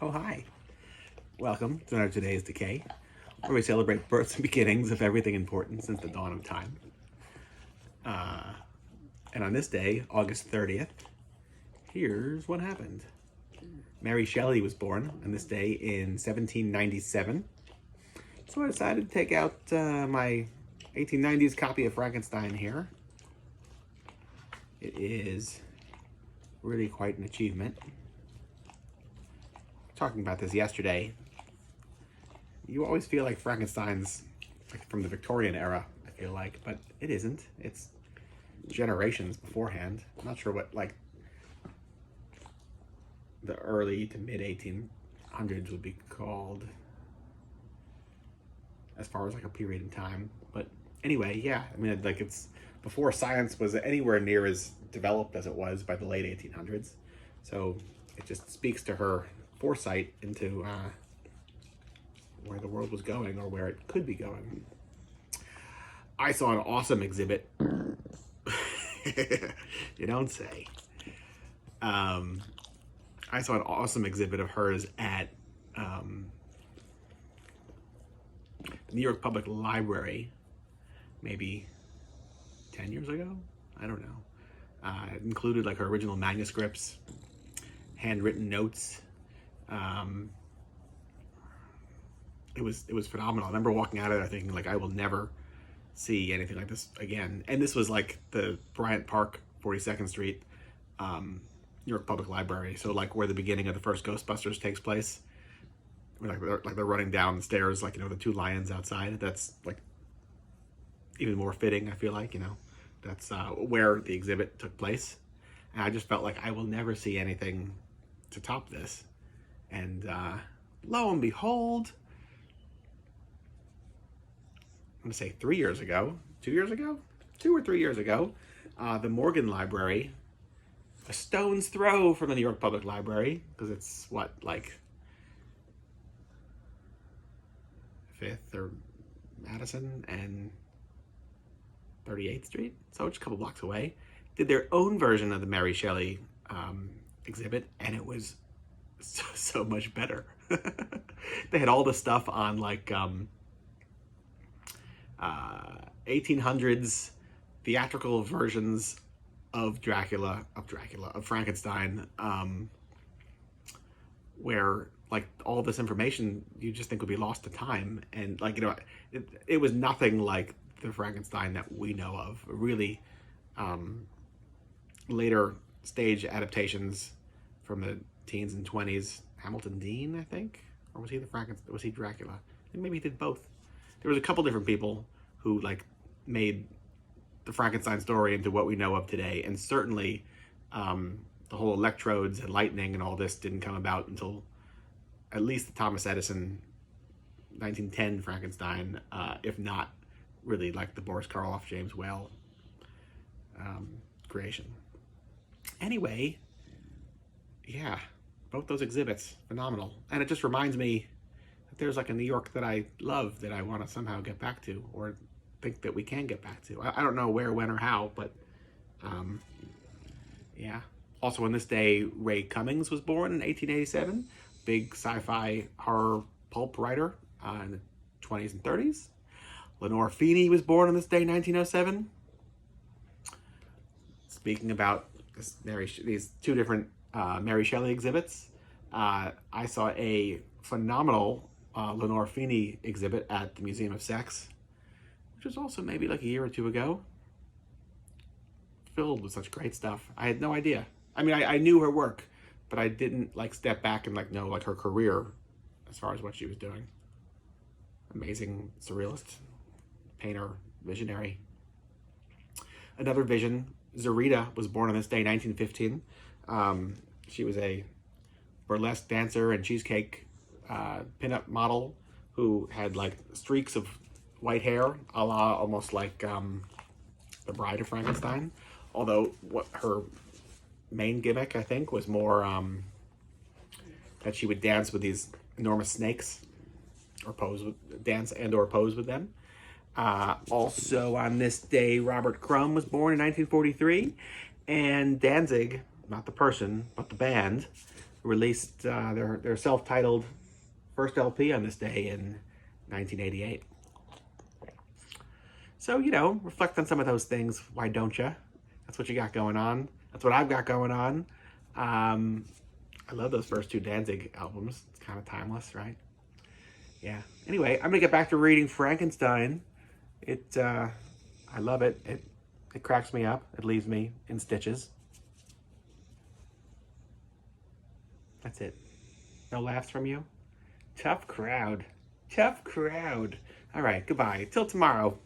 Oh, hi. Welcome to another Today's Decay, where we celebrate births and beginnings of everything important since the dawn of time. And on this day, August 30th, here's what happened. Mary Shelley was born on this day in 1797. So I decided to take out my 1890s copy of Frankenstein here. It is really quite an achievement. Talking about this yesterday, you always feel like Frankenstein's like from the Victorian era, I feel like, but it isn't. It's generations beforehand. I'm not sure what like the early to mid 1800s would be called as far as like a period in time. But anyway, yeah, I mean, like it's before science was anywhere near as developed as it was by the late 1800s. So it just speaks to her foresight into where the world was going or where it could be going. I saw an awesome exhibit. You don't say. I saw an awesome exhibit of hers at the New York Public Library maybe 10 years ago. I don't know. It included like her original manuscripts, handwritten notes. It was phenomenal. I remember walking out of there thinking like I will never see anything like this again. And this was like the Bryant Park, 42nd Street, New York Public Library. So like where the beginning of the first Ghostbusters takes place. Like they're running down the stairs, like, you know, the two lions outside. That's like even more fitting, I feel like, you know. That's where the exhibit took place. And I just felt like I will never see anything to top this. And lo and behold, I'm gonna say 3 years ago, 2 years ago, 2 or 3 years ago, the Morgan Library, a stone's throw from the New York Public Library, because it's what, like 5th or Madison and 38th Street, so just a couple blocks away, did their own version of the Mary Shelley exhibit, and it was so much better. They had all the stuff on like 1800s theatrical versions of Frankenstein, where like all this information you just think would be lost to time, and like, you know, it was nothing like the Frankenstein that we know of. Really later stage adaptations from the teens and 20s. Hamilton Dean, I think, or was he the Frankenstein? Was he Dracula? And maybe he did both. There was a couple different people who like made the Frankenstein story into what we know of today, and certainly the whole electrodes and lightning and all this didn't come about until at least the Thomas Edison 1910 Frankenstein, if not really like the Boris Karloff, James Whale creation. Anyway, yeah, both those exhibits, phenomenal. And it just reminds me that there's like a New York that I love that I want to somehow get back to, or think that we can get back to. I don't know where, when, or how, but yeah. Also on this day, Ray Cummings was born in 1887, big sci-fi horror pulp writer in the 20s and 30s. Lenore Feeney was born on this day, 1907. Speaking about these two different Mary Shelley exhibits, I saw a phenomenal Lenore Feeney exhibit at the Museum of Sex, which was also maybe like a year or two ago, filled with such great stuff. I had no idea. I mean, I knew her work, but I didn't like step back and like know like her career as far as what she was doing. Amazing surrealist, painter, visionary. Another vision, Zarita was born on this day, 1915. She was a burlesque dancer and cheesecake pinup model who had like streaks of white hair, a la almost like the Bride of Frankenstein. Although what her main gimmick, I think, was more that she would dance with these enormous snakes, or dance or pose with them. Also on this day, Robert Crumb was born in 1943, and Danzig, not the person, but the band, released their self-titled first LP on this day in 1988. So, you know, reflect on some of those things. Why don't you? That's what you got going on. That's what I've got going on. I love those first two Danzig albums. It's kind of timeless, right? Yeah. Anyway, I'm going to get back to reading Frankenstein. I love it. It cracks me up. It leaves me in stitches. That's it. No laughs from you? Tough crowd. Tough crowd. All right, goodbye. Till tomorrow.